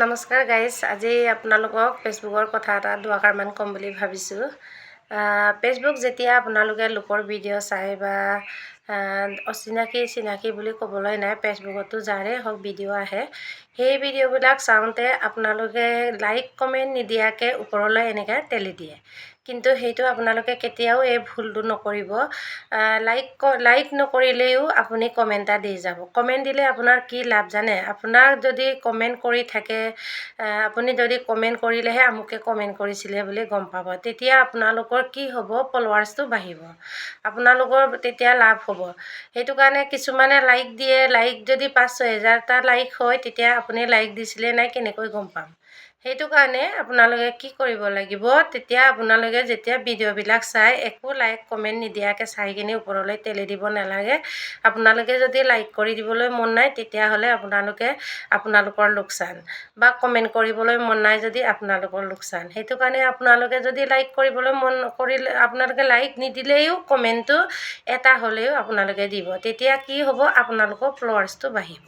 নমস্কাৰ গাইজ, আজি আপোনালোকক ফেচবুকৰ কথা এটা দুআষাৰমান ক'ম বুলি ভাবিছোঁ। ফেচবুক যেতিয়া আপোনালোকে লোকৰ ভিডিঅ' চাই বা চিনাকি বুলি ক'বলৈ নাই, ফেচবুকতো যাৰে হওক ভিডিঅ' আহে, সেই ভিডিঅ'বিলাক চাওঁতে আপোনালোকে লাইক কমেণ্ট নিদিয়াকৈ ওপৰলৈ এনেকৈ ঠেলি দিয়ে। কিন্তু সেইটো আপোনালোকে কেতিয়াও এই ভুলটো নকৰিব। লাইক নকৰিলেও আপুনি কমেণ্ট এটা দি যাব। কমেণ্ট দিলে আপোনাৰ কি লাভ জানে? আপোনাৰ যদি কমেণ্ট কৰি থাকে, আপুনি যদি কমেণ্ট কৰিলেহে আমুকে কমেণ্ট কৰিছিলে বুলি গম পাব, তেতিয়া আপোনালোকৰ কি হ'ব? ফলোৱাৰ্ছটো বাঢ়িব, আপোনালোকৰ তেতিয়া লাভ হ'ব। সেইটো কাৰণে কিছুমানে লাইক দিয়ে, লাইক যদি 5-6 হাজাৰটা লাইক হয়, তেতিয়া আপুনি লাইক দিছিলে নাই কেনেকৈ গম পাম? সেইটো কাৰণে আপোনালোকে কি কৰিব লাগিব, তেতিয়া আপোনালোকে যেতিয়া ভিডিঅ'বিলাক চাই একো লাইক কমেণ্ট নিদিয়াকৈ চাই কিনি ওপৰলৈ ঠেলি দিব নালাগে। আপোনালোকে যদি লাইক কৰি দিবলৈ মন নাই, তেতিয়াহ'লে আপোনালোকৰ লোকচান, বা কমেণ্ট কৰিবলৈ মন নাই যদি আপোনালোকৰ লোকচান। সেইটো কাৰণে আপোনালোকে যদি লাইক কৰিবলৈ মন কৰিলে, আপোনালোকে লাইক নিদিলেও কমেণ্টটো এটা হ'লেও আপোনালোকে দিব। তেতিয়া কি হ'ব? আপোনালোকৰ ফলোৱাৰ্ছটো বাঢ়িব।